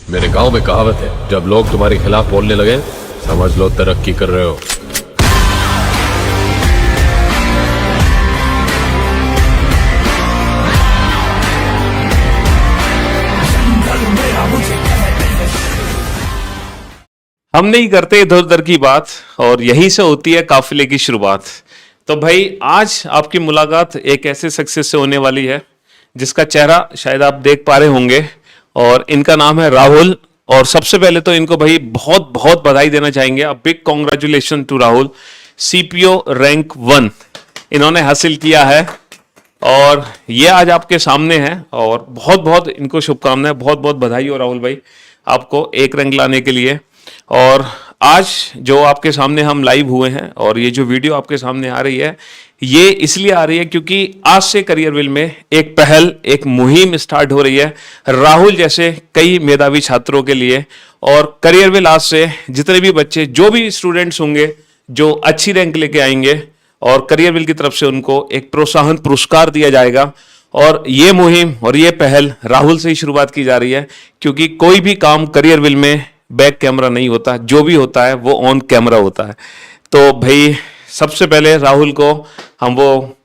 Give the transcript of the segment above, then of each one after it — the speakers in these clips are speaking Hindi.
मेरे गांव में कहावत है, जब लोग तुम्हारे खिलाफ बोलने लगे समझ लो तरक्की कर रहे हो। हम नहीं करते इधर उधर की बात, और यहीं से होती है काफिले की शुरुआत। तो भाई आज आपकी मुलाकात एक ऐसे शख्सियत से होने वाली है जिसका चेहरा शायद आप देख पा रहे होंगे, और इनका नाम है राहुल। और सबसे पहले तो इनको भाई बहुत बहुत बधाई देना चाहेंगे। A big congratulation to Rahul. CPO rank 1 इन्होंने हासिल किया है, और ये आज आपके सामने है, और बहुत बहुत इनको शुभकामनाएं, बहुत बहुत बधाई हो राहुल भाई आपको एक रैंक लाने के लिए। और आज जो आपके सामने हम लाइव हुए हैं, और ये जो वीडियो आपके सामने आ रही है, ये इसलिए आ रही है क्योंकि आज से करियरविल में एक पहल, एक मुहिम स्टार्ट हो रही है राहुल जैसे कई मेधावी छात्रों के लिए। और करियरविल आज से जितने भी बच्चे, जो भी स्टूडेंट्स होंगे जो अच्छी रैंक लेके आएंगे, और करियरविल की तरफ से उनको एक प्रोत्साहन पुरस्कार दिया जाएगा। और ये मुहिम और ये पहल राहुल से ही शुरुआत की जा रही है, क्योंकि कोई भी काम करियरविल में बैक कैमरा नहीं होता, जो भी होता है वो ऑन कैमरा होता है। तो भाई सबसे पहले राहुल को हम वो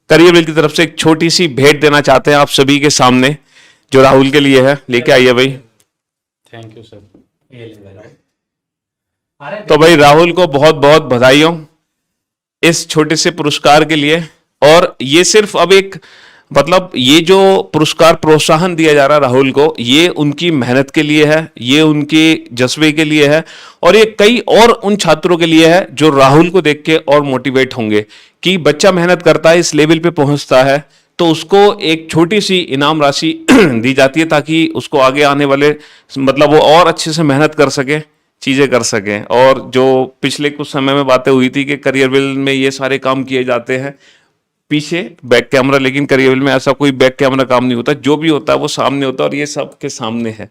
करियरविल की तरफ से एक छोटी सी भेंट देना चाहते हैं आप सभी के सामने, जो राहुल के लिए है। लेके आइए भाई। Thank you sir. तो भाई राहुल को बहुत बहुत बधाई हो इस छोटे से पुरस्कार के लिए। और ये सिर्फ अब एक मतलब ये जो पुरस्कार प्रोत्साहन दिया जा रहा है राहुल को, ये उनकी मेहनत के लिए है, ये उनके जज्बे के लिए है, और ये कई और उन छात्रों के लिए है जो राहुल को देख के और मोटिवेट होंगे कि बच्चा मेहनत करता है, इस लेवल पे पहुंचता है, तो उसको एक छोटी सी इनाम राशि दी जाती है ताकि उसको आगे आने वाले मतलब वो और अच्छे से मेहनत कर सके, चीजें कर सकें। और जो पिछले कुछ समय में बातें हुई थी कि करियरविल में ये सारे काम किए जाते हैं पीछे बैक कैमरा, लेकिन करियरविल में ऐसा कोई बैक कैमरा काम नहीं होता, जो भी होता है वो सामने होता है, और ये सबके सामने है।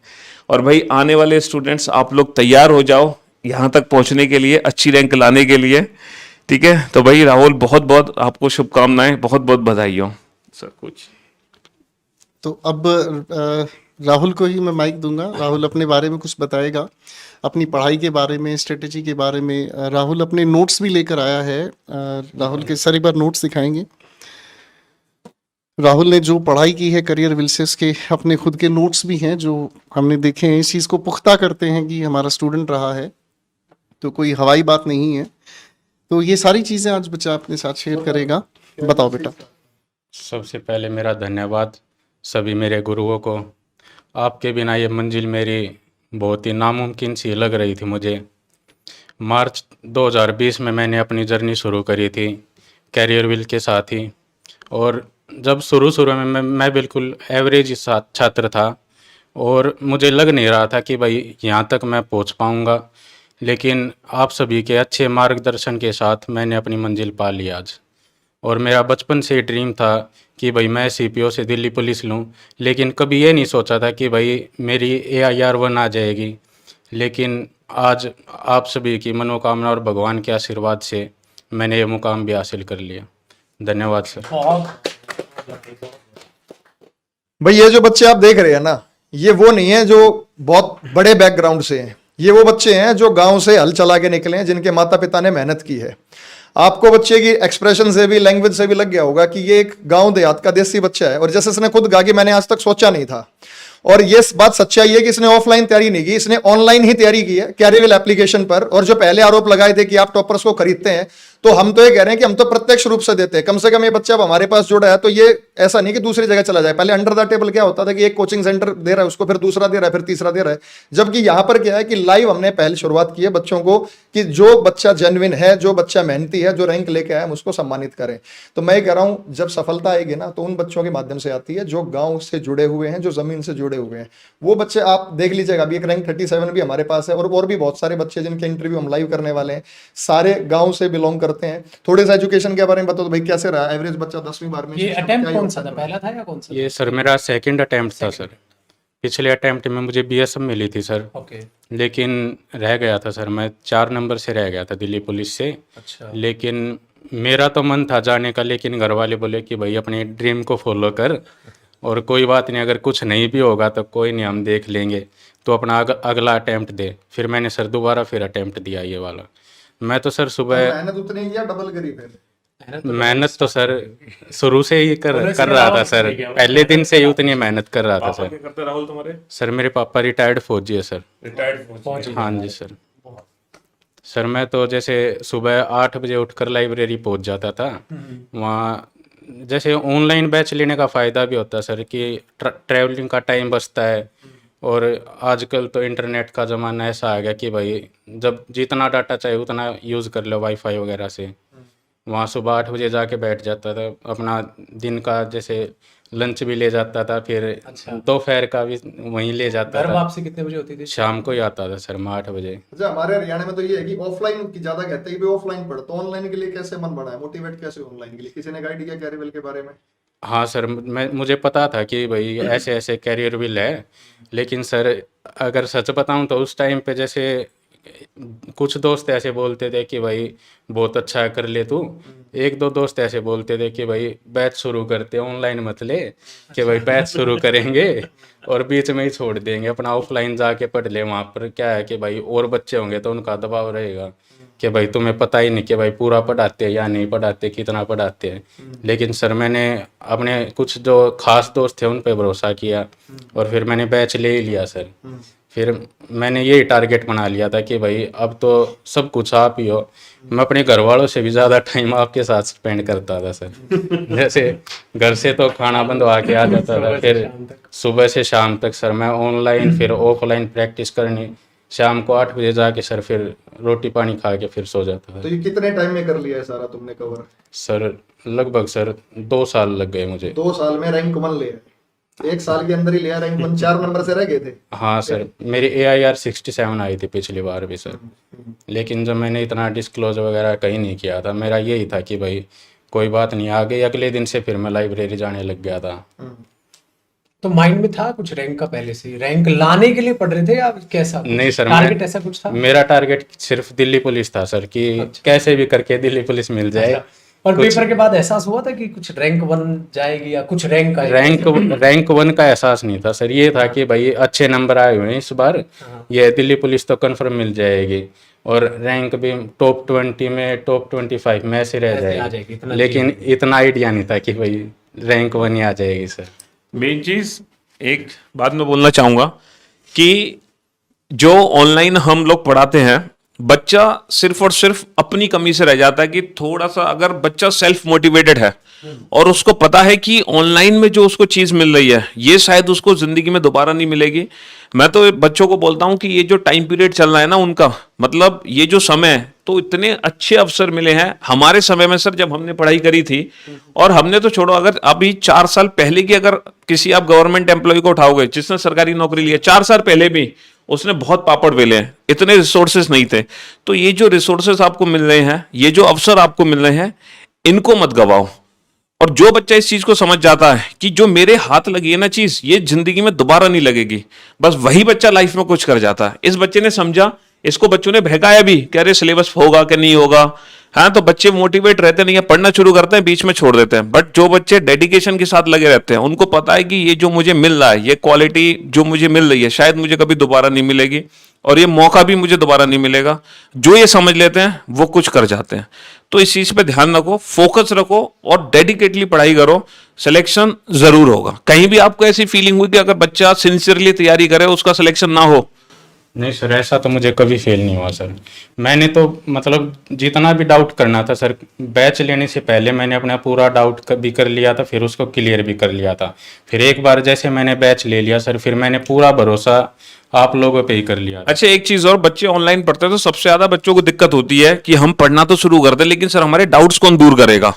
और भाई आने वाले स्टूडेंट्स आप लोग तैयार हो जाओ यहाँ तक पहुंचने के लिए, अच्छी रैंक लाने के लिए, ठीक है। तो भाई राहुल बहुत बहुत आपको शुभकामनाएं, बहुत बहुत बधाई हो सर। कुछ तो अब राहुल को ही मैं माइक दूंगा। राहुल अपने बारे में कुछ बताएगा, अपनी पढ़ाई के बारे में, स्ट्रेटेजी के बारे में। राहुल अपने नोट्स भी लेकर आया है। राहुल के सर एक बार नोट्स दिखाएंगे। राहुल ने जो पढ़ाई की है करियरविल से, उसके अपने खुद के नोट्स भी हैं जो हमने देखे हैं। इस चीज़ को पुख्ता करते हैं कि हमारा स्टूडेंट रहा है, तो कोई हवाई बात नहीं है। तो ये सारी चीज़ें आज बच्चा अपने साथ शेयर करेगा। बताओ बेटा। सबसे पहले मेरा धन्यवाद सभी मेरे गुरुओं को। आपके बिना ये मंजिल मेरी बहुत ही नामुमकिन सी लग रही थी मुझे। मार्च 2020 में मैंने अपनी जर्नी शुरू करी थी करियरविल के साथ ही। और जब शुरू में मैं बिल्कुल एवरेज छात्र था, और मुझे लग नहीं रहा था कि भाई यहाँ तक मैं पहुँच पाऊँगा। लेकिन आप सभी के अच्छे मार्गदर्शन के साथ मैंने अपनी मंजिल पा ली आज। और मेरा बचपन से ड्रीम था कि भाई मैं सीपीओ से दिल्ली पुलिस लूँ, लेकिन कभी ये नहीं सोचा था कि भाई मेरी AIR 1 आ जाएगी। लेकिन आज आप सभी की मनोकामना और भगवान के आशीर्वाद से मैंने ये मुकाम भी हासिल कर लिया। धन्यवाद सर। भाई ये जो बच्चे आप देख रहे हैं ना, ये वो नहीं है जो बहुत बड़े बैकग्राउंड से हैं। ये वो बच्चे हैं जो गांव से हल चला के निकले हैं, जिनके माता पिता ने मेहनत की है। आपको बच्चे की एक्सप्रेशन से भी, लैंग्वेज से भी लग गया होगा कि ये एक गांव देहात का देसी बच्चा है। और जैसे इसने खुद कहा कि मैंने आज तक सोचा नहीं था, और ये बात सच्चाई है कि इसने ऑफलाइन तैयारी नहीं की, इसने ऑनलाइन ही तैयारी की है करियरविल एप्लीकेशन पर। और जो पहले आरोप लगाए थे कि आप टॉपर्स को खरीदते हैं, तो हम तो ये कह रहे हैं कि हम तो प्रत्यक्ष रूप से देते हैं। कम से कम ये बच्चा अब हमारे पास जुड़ा है तो ये ऐसा नहीं कि दूसरी जगह चला जाए। पहले अंडर द टेबल क्या होता था कि एक कोचिंग सेंटर दे रहा है उसको, फिर दूसरा दे रहा है, फिर तीसरा दे रहा है। जबकि यहां पर क्या है कि लाइव हमने पहले शुरुआत की है बच्चों को, कि जो बच्चा जेन्युइन है, जो बच्चा मेहनती है, जो रैंक लेके आया, हम उसको सम्मानित करें। तो मैं कह रहा हूं जब सफलता आएगी ना, तो उन बच्चों के माध्यम से आती है जो गांव से जुड़े हुए हैं, जो जमीन से जुड़े हुए हैं। वो बच्चे आप देख लीजिएगा, अभी एक रैंक 37 भी हमारे पास है, और भी बहुत सारे बच्चे जिनके इंटरव्यू हम लाइव करने वाले हैं, सारे गांव से बिलोंग करते हैं। थोड़े सा एजुकेशन के बारे में बताओ तो भाई कैसे रहा एवरेज बच्चा 10वीं 12वीं? ये अटेम्प्ट कौन सा था, पहला था या कौन सा? ये सर मेरा सेकंड अटेम्प्ट था सर। पिछले अटेम्प्ट में मुझे BSF मिली थी सर, ओके। लेकिन रह गया था सर, मैं 4 नंबर से रह गया था दिल्ली पुलिस से। अच्छा। लेकिन मेरा तो मन था जाने का, लेकिन घर वाले बोले कि भाई अपने ड्रीम को फॉलो कर, और कोई बात नहीं, अगर कुछ नहीं भी होगा तो कोई नहीं, हम देख लेंगे। तो अपना अगला अटेम्प्ट दे। फिर मैंने सर दोबारा फिर अटेम्प्ट दिया ये वाला। मैं तो सर सुबह मेहनत उतनी किया, डबल करी फिर? मेहनत तो सर शुरू से ही कर रहा था सर, पहले दिन से ही उतनी मेहनत कर रहा था पापा सर। क्या करते राहुल तुम्हारे? सर मेरे पापा रिटायर्ड फौजी है सर। रिटायर्ड फौजी। हाँ जी सर। सर मैं तो जैसे सुबह 8 बजे उठकर लाइब्रेरी पहुंच जाता था। वहाँ जैसे ऑनलाइन बैच लेने का फ़ायदा भी होता है सर कि ट्रैवलिंग का टाइम बचता है। और आजकल तो इंटरनेट का ज़माना ऐसा आ गया कि भाई जब जितना डाटा चाहिए उतना यूज़ कर लो वाईफाई वगैरह से। वहाँ सुबह 8 बजे जाके बैठ जाता था, अपना दिन का जैसे लंच भी ले जाता था, फिर दोपहर का भी वहीं ले जाता घर था। वापसी कितने बजे होती थी? शाम को ही आता था सर, मैं 8 बजे। अच्छा, हमारे हरियाणा में तो ये है कि ऑफलाइन की ज्यादा कहते हैं कि ऑफलाइन पढ़, तो ऑनलाइन के लिए कैसे मन बना है, मोटिवेट कैसे ऑनलाइन के लिए? किसी ने गाइड किया कैरियर के बारे में? हाँ सर, मुझे पता था कि भाई ऐसे ऐसे कैरियर विल है, लेकिन सर अगर सच बताऊं तो उस टाइम पे जैसे कुछ दोस्त ऐसे बोलते थे कि भाई बहुत अच्छा है, कर ले तू। एक दो दोस्त ऐसे बोलते थे कि भाई बैच शुरू करते ऑनलाइन मत ले, कि भाई बैच शुरू करेंगे और बीच में ही छोड़ देंगे, अपना ऑफलाइन जाके पढ़ ले। वहाँ पर क्या है कि भाई और बच्चे होंगे तो उनका दबाव रहेगा कि भाई तुम्हें पता ही नहीं कि भाई पूरा पढ़ाते हैं या नहीं पढ़ाते, कितना पढ़ाते हैं। लेकिन सर मैंने अपने कुछ जो खास दोस्त थे उन पे भरोसा किया और फिर मैंने बैच ले ही लिया सर। फिर मैंने यही टारगेट बना लिया था कि भाई अब तो सब कुछ आप ही हो। मैं अपने घर वालों से भी ज़्यादा टाइम आपके साथ स्पेंड करता था सर। जैसे घर से तो खाना बनवा के आ जाता था, फिर सुबह से शाम तक सर मैं ऑनलाइन फिर ऑफलाइन प्रैक्टिस करनी। शाम को 8 बजे जाके सर फिर रोटी पानी खा के फिर सो जाता तो था। ये कितने टाइम में कर लिया है सारा तुमने कवर? सर लगभग सर 2 साल लग गए मुझे। 2 साल में रैंक 1 लिया? 1 साल के अंदर ही लिया रैंक 1? 4 नंबर से रह गए थे? हाँ सर, मेरी AIR 67 आई थी पिछली बार भी सर। लेकिन जब मैंने इतना डिस्क्लोज वगैरह कहीं नहीं किया था, मेरा यही था कि भाई कोई बात नहीं, आ गई। अगले दिन से फिर मैं लाइब्रेरी जाने लग गया था। तो माइंड में था कुछ रैंक का पहले से? रैंक लाने के लिए पढ़ रहे थे या कैसा? नहीं सर, टारगेट ऐसा कुछ था? मेरा टारगेट सिर्फ दिल्ली पुलिस था सर, कि कैसे भी करके दिल्ली पुलिस मिल जाए। और पेपर के बाद एहसास हुआ था कि कुछ रैंक 1 जाएगी या कुछ रैंक आएगी? रैंक 1 का एहसास नहीं था सर। ये था कि भाई अच्छे नंबर आए हुए हैं इस बार, ये दिल्ली पुलिस तो कंफर्म मिल जाएगी और रैंक भी टॉप 20 में, टॉप 25 में ऐसे रह जाएगी। लेकिन इतना आइडिया नहीं था कि भाई रैंक 1 ही आ जाएगी सर। मेन चीज एक बात मैं बोलना चाहूंगा कि जो ऑनलाइन हम लोग पढ़ाते हैं, बच्चा सिर्फ और सिर्फ अपनी कमी से रह जाता है कि थोड़ा सा अगर बच्चा सेल्फ मोटिवेटेड है और उसको पता है कि ऑनलाइन में जो उसको चीज मिल रही है ये शायद उसको जिंदगी में दोबारा नहीं मिलेगी। मैं तो बच्चों को बोलता हूं कि ये जो टाइम पीरियड चल रहा है ना उनका, मतलब ये जो समय है, तो इतने अच्छे अवसर मिले हैं। हमारे समय में सर जब हमने पढ़ाई करी थी, और हमने तो छोड़ो, अगर अभी 4 साल पहले की अगर किसी आप गवर्नमेंट एम्प्लॉय को उठाओगे जिसने सरकारी नौकरी ली है, 4 साल पहले भी उसने बहुत पापड़ बेले हैं, इतने रिसोर्सेस नहीं थे। तो ये जो रिसोर्सेस आपको मिल रहे हैं, ये जो अवसर आपको मिल रहे हैं, इनको मत गवाओ। और जो बच्चा इस चीज को समझ जाता है कि जो मेरे हाथ लगी है ना चीज, ये जिंदगी में दोबारा नहीं लगेगी, बस वही बच्चा लाइफ में कुछ कर जाता है। इस बच्चे ने समझा, इसको बच्चों ने बहकाया भी, कह रहे सिलेबस होगा कि नहीं होगा। हाँ, तो बच्चे मोटिवेट रहते नहीं है, पढ़ना शुरू करते हैं, बीच में छोड़ देते हैं। बट जो बच्चे डेडिकेशन के साथ लगे रहते हैं, उनको पता है कि ये जो मुझे मिल रहा है, ये क्वालिटी जो मुझे मिल रही है, शायद मुझे कभी दोबारा नहीं मिलेगी और ये मौका भी मुझे दोबारा नहीं मिलेगा। जो ये समझ लेते हैं वो कुछ कर जाते हैं। तो इस चीज पे ध्यान रखो, फोकस रखो और डेडिकेटली पढ़ाई करो, सिलेक्शन जरूर होगा। कहीं भी आपको ऐसी फीलिंग हुई कि अगर बच्चा सिंसियरली तैयारी करे उसका सिलेक्शन ना हो? नहीं सर, ऐसा तो मुझे कभी फेल नहीं हुआ सर। मैंने तो मतलब जितना भी डाउट करना था सर, बैच लेने से पहले मैंने अपना पूरा डाउट भी कर लिया था, फिर उसको क्लियर भी कर लिया था। फिर एक बार जैसे मैंने बैच ले लिया सर, फिर मैंने पूरा भरोसा आप लोगों पे ही कर लिया। अच्छा, एक चीज और, बच्चे ऑनलाइन पढ़ते हैं तो सबसे ज्यादा बच्चों को दिक्कत होती है कि हम पढ़ना तो शुरू करते हैं लेकिन सर हमारे डाउट्स कौन दूर करेगा।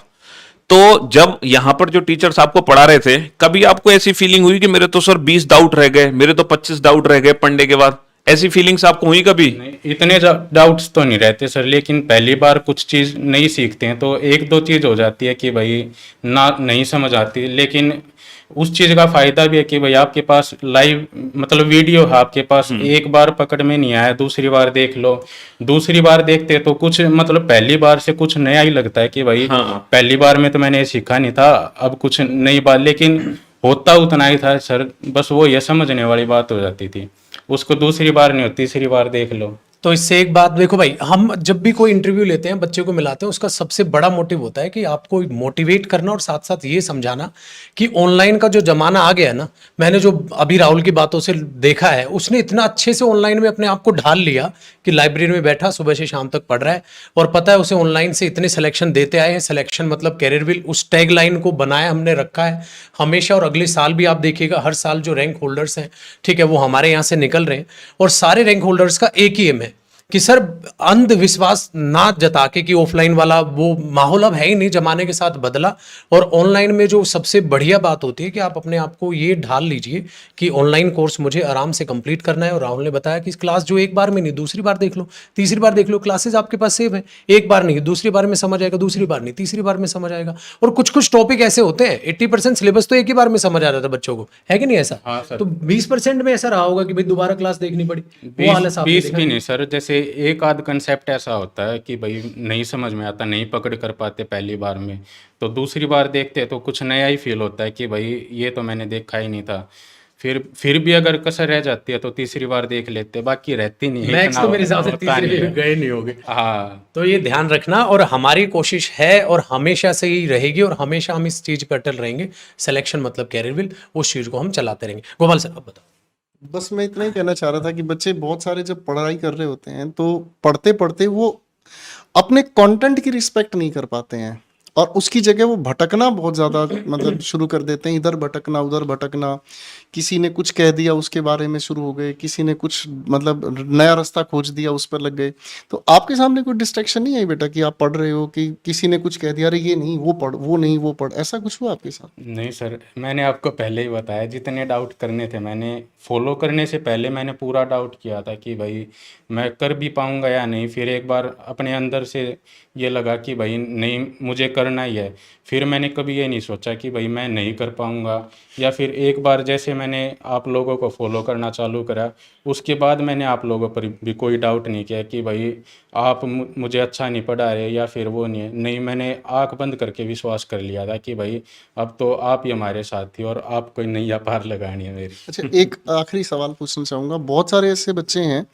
तो जब यहाँ पर जो टीचर्स आपको पढ़ा रहे थे, कभी आपको ऐसी फीलिंग हुई कि मेरे तो सर 20 डाउट रह गए, मेरे तो 25 डाउट रह गए पढ़ने के बाद? ऐसी फीलिंग्स आपको हुई कभी? नहीं, इतने डाउट्स तो नहीं रहते सर, लेकिन पहली बार कुछ चीज़ नहीं सीखते हैं तो 1-2 चीज़ हो जाती है कि भाई ना नहीं समझ आती। लेकिन उस चीज़ का फायदा भी है कि भाई आपके पास लाइव मतलब वीडियो है आपके पास, एक बार पकड़ में नहीं आया, दूसरी बार देख लो। दूसरी बार देखते तो कुछ मतलब पहली बार से कुछ नया ही लगता है कि भाई पहली बार में तो मैंने सीखा नहीं था, अब कुछ नई बात। लेकिन होता उतना ही था सर, बस वो ये समझने वाली बात हो जाती थी। उसको दूसरी बार नहीं हो, तीसरी बार देख लो। तो इससे एक बात देखो भाई, हम जब भी कोई इंटरव्यू लेते हैं, बच्चे को मिलाते हैं, उसका सबसे बड़ा मोटिव होता है कि आपको मोटिवेट करना और साथ साथ ये समझाना कि ऑनलाइन का जो जमाना आ गया है ना, मैंने जो अभी राहुल की बातों से देखा है, उसने इतना अच्छे से ऑनलाइन में अपने आप को ढाल लिया कि लाइब्रेरी में बैठा सुबह से शाम तक पढ़ रहा है, और पता है उसे ऑनलाइन से इतने सिलेक्शन देते आए हैं, सिलेक्शन मतलब कैरियर विल, उस टैग लाइन को बनाया हमने रखा है हमेशा। और अगले साल भी आप देखिएगा, हर साल जो रैंक होल्डर्स हैं, ठीक है, वो हमारे यहाँ से निकल रहे हैं, और सारे रैंक होल्डर्स का एक ही एम है कि सर अंधविश्वास ना जता के कि ऑफलाइन वाला वो माहौल अब है ही नहीं, जमाने के साथ बदला। और ऑनलाइन में जो सबसे बढ़िया बात होती है कि आप अपने आप को ये ढाल लीजिए कि ऑनलाइन कोर्स मुझे आराम से कंप्लीट करना है। और राहुल ने बताया कि इस क्लास जो एक बार में नहीं, दूसरी बार देख लो, तीसरी बार देख लो, क्लासेस आपके पास सेव है, एक बार नहीं दूसरी बार में समझ आएगा, दूसरी बार नहीं तीसरी बार में समझ आएगा। और कुछ कुछ टॉपिक ऐसे होते हैं 80% सिलेबस तो एक ही बार में समझ आ जाता है बच्चों को, है कि नहीं ऐसा? हाँ सर। तो 20% में ऐसा रहा होगा कि भाई दोबारा क्लास देखनी पड़ी, वो हालत 20 आपने 20 देखा? भी नहीं सर, जैसे एक आध कंसेप्ट ऐसा होता है कि भाई नहीं समझ में आता, नहीं पकड़ कर पाते पहली बार में, तो दूसरी बार देखते हैं तो कुछ नया ही फील होता है कि भाई ये तो मैंने देखा ही नहीं था। फिर भी अगर कसर रह जाती है तो तीसरी बार देख लेते हैं, बाकी रहती नहीं है, मैक्स इतना तो मेरे हिसाब से होता तीसरे नहीं भी है। गए नहीं होगे। हाँ तो ये ध्यान रखना, और हमारी कोशिश है और हमेशा से ही रहेगी, और हमेशा हम इस चीज पर अटल रहेंगे, सिलेक्शन मतलब कैरियर विल, उस चीज को हम चलाते रहेंगे। गोपाल सर अब बताओ। बस मैं इतना ही कहना चाह रहा था कि बच्चे बहुत सारे जब पढ़ाई कर रहे होते हैं तो पढ़ते पढ़ते वो अपने कंटेंट की रिस्पेक्ट नहीं कर पाते हैं, और उसकी जगह वो भटकना बहुत ज़्यादा मतलब शुरू कर देते हैं, इधर भटकना उधर भटकना, किसी ने कुछ कह दिया उसके बारे में शुरू हो गए, किसी ने कुछ मतलब नया रास्ता खोज दिया उस पर लग गए। तो आपके सामने कोई डिस्ट्रैक्शन नहीं आई बेटा कि आप पढ़ रहे हो कि किसी ने कुछ कह दिया, अरे ये नहीं वो पढ़, वो नहीं वो पढ़, ऐसा कुछ हुआ आपके साथ? नहीं सर, मैंने आपको पहले ही बताया, जितने डाउट करने थे मैंने फॉलो करने से पहले मैंने पूरा डाउट किया था कि भाई मैं कर भी पाऊंगा या नहीं। फिर एक बार अपने अंदर से ये लगा कि भाई नहीं मुझे करना ही है। फिर मैंने कभी ये नहीं सोचा कि भाई मैं नहीं कर पाऊंगा, या फिर एक बार जैसे मैंने आप लोगों को फॉलो करना चालू करा, उसके बाद मैंने आप लोगों पर भी कोई डाउट नहीं किया कि भाई आप मुझे अच्छा नहीं पढ़ा रहे या फिर वो नहीं है। नहीं, मैंने आंख बंद करके विश्वास कर लिया था कि भाई अब तो आप ही हमारे साथ थी और आप कोई नैया पार लगानी है मेरी। अच्छा, एक आखिरी सवाल पूछना चाहूँगा। बहुत सारे ऐसे बच्चे हैं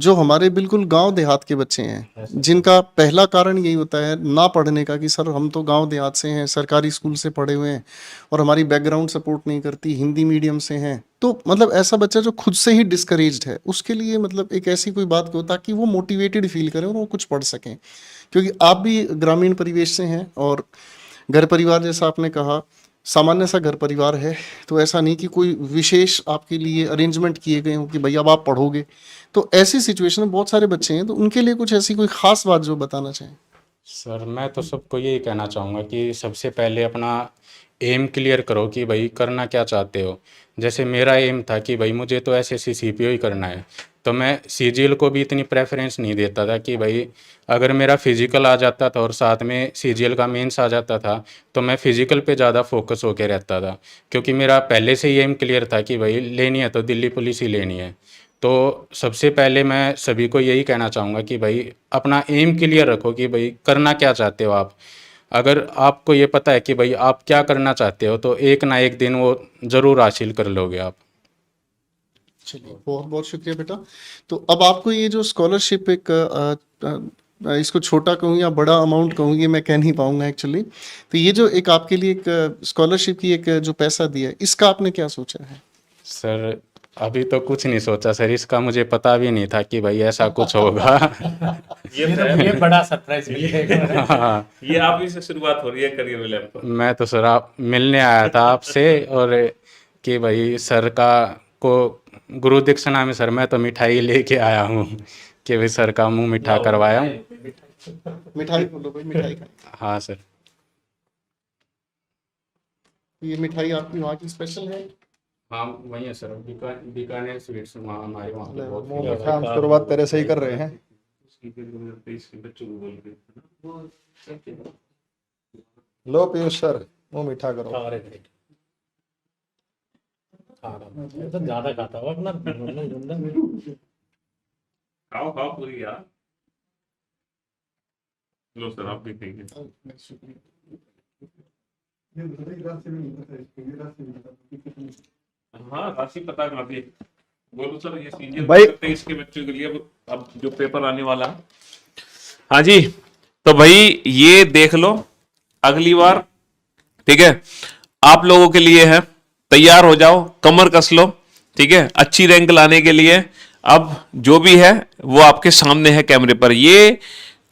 जो हमारे बिल्कुल गांव देहात के बच्चे हैं, जिनका पहला कारण यही होता है ना पढ़ने का कि सर हम तो गांव देहात से हैं, सरकारी स्कूल से पढ़े हुए हैं और हमारी बैकग्राउंड सपोर्ट नहीं करती, हिंदी मीडियम से हैं। तो मतलब ऐसा बच्चा जो खुद से ही डिस्करेज्ड है, उसके लिए मतलब एक ऐसी कोई बात कहो ताकि वो मोटिवेटेड फील करें और वो कुछ पढ़ सकें, क्योंकि आप भी ग्रामीण परिवेश से हैं और घर परिवार जैसा आपने कहा सामान्य सा घर परिवार है, तो ऐसा नहीं कि कोई विशेष आपके लिए अरेंजमेंट किए गए हों कि भैया अब आप पढ़ोगे। तो ऐसी सिचुएशन में बहुत सारे बच्चे हैं, तो उनके लिए कुछ ऐसी कोई खास बात जो बताना चाहें? सर मैं तो सबको यही कहना चाहूँगा कि सबसे पहले अपना एम क्लियर करो कि भाई करना क्या चाहते हो। जैसे मेरा एम था कि भाई मुझे तो एसएससी सीपीओ ही करना है, तो मैं सीजीएल को भी इतनी प्रेफरेंस नहीं देता था कि भाई अगर मेरा फिजिकल आ जाता था और साथ में सीजीएल का मेंस आ जाता था तो मैं फिजिकल पे ज़्यादा फोकस होके रहता था, क्योंकि मेरा पहले से ही एम क्लियर था कि भाई लेनी है तो दिल्ली पुलिस ही लेनी है। तो सबसे पहले मैं सभी को यही कहना चाहूँगा कि भाई अपना एम क्लियर रखो कि भाई करना क्या चाहते हो आप। अगर आपको ये पता है कि भाई आप क्या करना चाहते हो तो एक ना एक दिन वो ज़रूर हासिल कर लोगे आप। चलिए, बहुत बहुत शुक्रिया बेटा। तो अब आपको ये जो स्कॉलरशिप एक इसको छोटा कहूँ या बड़ा अमाउंट कहूँ ये मैं कह नहीं पाऊंगा एक्चुअली, तो ये जो एक आपके लिए एक स्कॉलरशिप की एक जो पैसा दिया है, इसका आपने क्या सोचा है? सर अभी तो कुछ नहीं सोचा सर, इसका मुझे पता भी नहीं था कि भाई ऐसा कुछ होगा। ये बड़ा सरप्राइज मिलेगा। हाँ, ये आप ही से शुरुआत हो रही है करियर विल ऐप पर। मैं तो सर आप मिलने आया था आपसे, और कि भाई सर का को गुरु दीक्षिणा में सर मैं तो मिठाई लेके आया हूँ कि भाई सर का मुंह मीठा करवाया हूँ। मिठाई बोलो भाई, मिठाई खाएं। हाँ सर। ये मिठाई आपकी वहाँ की स्पेशल है? हाँ वही है सर, बीकानेर स्वीट्स हमारे वहाँ पे बहुत मुंह मीठा हम शुरुआत तेरे से ही कर रहे हैं। लो पीयूष सर, मुंह मीठा करो। तो ज्यादा खाता हुआ अपना खाओ खाओ पूरी यार। लो सर आप भी खाइए। हाँ राशि पता काफी बोलो सर, ये सीनियर भाई- इसके बच्चों के लिए अब जो पेपर आने वाला है। हाँ जी, तो भाई ये देख लो अगली बार, ठीक है, आप लोगों के लिए है, तैयार हो जाओ, कमर कस लो, ठीक है, अच्छी रैंक लाने के लिए। अब जो भी है वो आपके सामने है कैमरे पर। ये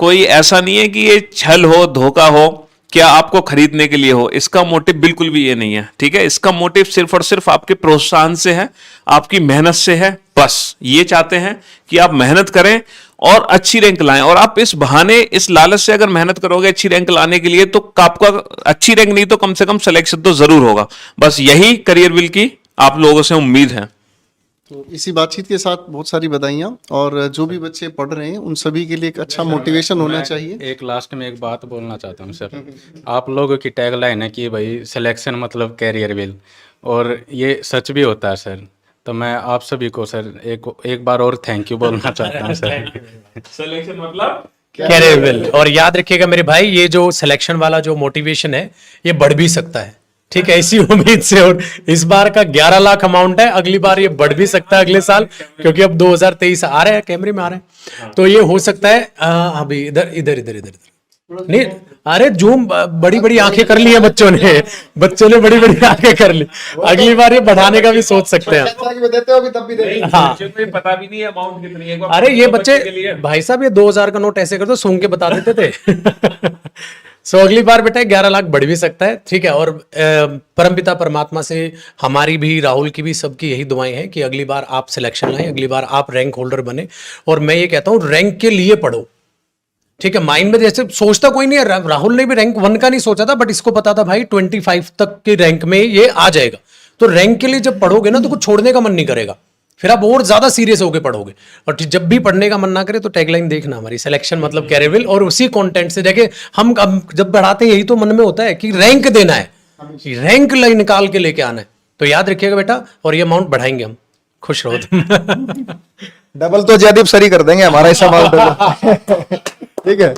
कोई ऐसा नहीं है कि ये छल हो, धोखा हो, क्या आपको खरीदने के लिए हो, इसका मोटिव बिल्कुल भी ये नहीं है, ठीक है। इसका मोटिव सिर्फ और सिर्फ आपके प्रोत्साहन से है, आपकी मेहनत से है। बस ये चाहते हैं कि आप मेहनत करें और अच्छी रैंक लाएं। और आप इस बहाने, इस लालच से अगर मेहनत करोगे अच्छी रैंक लाने के लिए, तो आपका अच्छी रैंक नहीं तो कम से कम सिलेक्शन तो जरूर होगा। बस यही करियर विल की आप लोगों से उम्मीद है। तो इसी बातचीत के साथ बहुत सारी बधाइयाँ, और जो भी बच्चे पढ़ रहे हैं उन सभी के लिए एक अच्छा मोटिवेशन होना चाहिए। एक लास्ट में एक बात बोलना चाहता हूँ सर। आप लोगों की टैगलाइन है कि भाई सिलेक्शन मतलब कैरियर विल, और ये सच भी होता है सर। तो मैं आप सभी को सर एक बार और थैंक यू बोलना चाहता हूँ सर। सिलेक्शन मतलब कैरियर विल। और याद रखिएगा मेरे भाई, ये जो सिलेक्शन वाला जो मोटिवेशन है ये बढ़ भी सकता है, ठीक है, इसी उम्मीद से। और इस बार का 11 लाख अमाउंट है, अगली बार ये बढ़ भी सकता है अगले साल, क्योंकि अब 2023 आ रहे हैं, कैमरे में आ रहे हैं, तो ये हो सकता है। अभी इधर इधर इधर इधर नहीं, अरे जूम, बड़ी बड़ी आंखें कर ली है बच्चों ने बड़ी बड़ी आंखें कर ली। अगली बार ये बढ़ाने का भी सोच सकते हैं। देते हो तब भी दे। हाँ, बच्चों को पता भी नहीं है अमाउंट कितनी है। एक बार अरे ये बच्चे बच्चे के लिए भाई साहब, ये 2000 का नोट ऐसे कर दो, सूंघ के बता देते थे। सो अगली बार बेटा 11 लाख बढ़ भी सकता है, ठीक है। और परमपिता परमात्मा से हमारी भी, राहुल की भी, सबकी यही दुआएं हैं कि अगली बार आप सिलेक्शन लाएं, अगली बार आप रैंक होल्डर बने। और मैं ये कहता हूं रैंक के लिए पढ़ो, ठीक है। माइंड में जैसे सोचता कोई नहीं है, राहुल ने भी रैंक 1 का नहीं सोचा था, बट इसको पता था भाई 25 तक के रैंक में ये आ जाएगा। तो रैंक के लिए जब पढ़ोगे ना तो कुछ छोड़ने का मन नहीं करेगा, फिर आप और ज्यादा सीरियस होकर पढ़ोगे। और जब भी पढ़ने का मन ना करे तो टैगलाइन देखना हमारी, सिलेक्शन मतलब कैरियर विल। और उसी कंटेंट से देखे हम जब बढ़ाते हैं, यही तो मन में होता है कि रैंक देना है, रैंक लाइन निकाल के लेके आना है। तो याद रखिएगा बेटा, और ये अमाउंट बढ़ाएंगे हम। खुश रहो तुम। डबल तो जयदीप सर ही कर देंगे हमारा हिस्सा माल। ठीक है,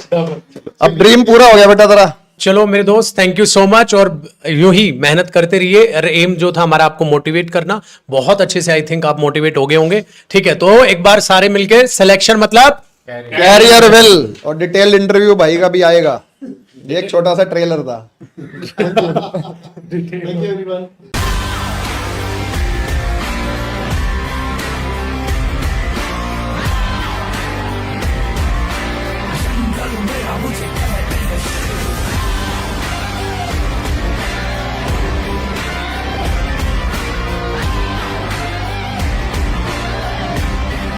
अब ड्रीम पूरा हो गया बेटा तेरा। चलो मेरे दोस्त, थैंक यू सो मच। और यूं ही मेहनत करते रहिए। एम जो था हमारा आपको मोटिवेट करना, बहुत अच्छे से आई थिंक आप मोटिवेट हो गए होंगे, ठीक है। तो एक बार सारे मिलके सिलेक्शन मतलब कैरियर विल, और डिटेल्ड इंटरव्यू भाई का भी आएगा। ये एक छोटा सा ट्रेलर था। Thank you everyone.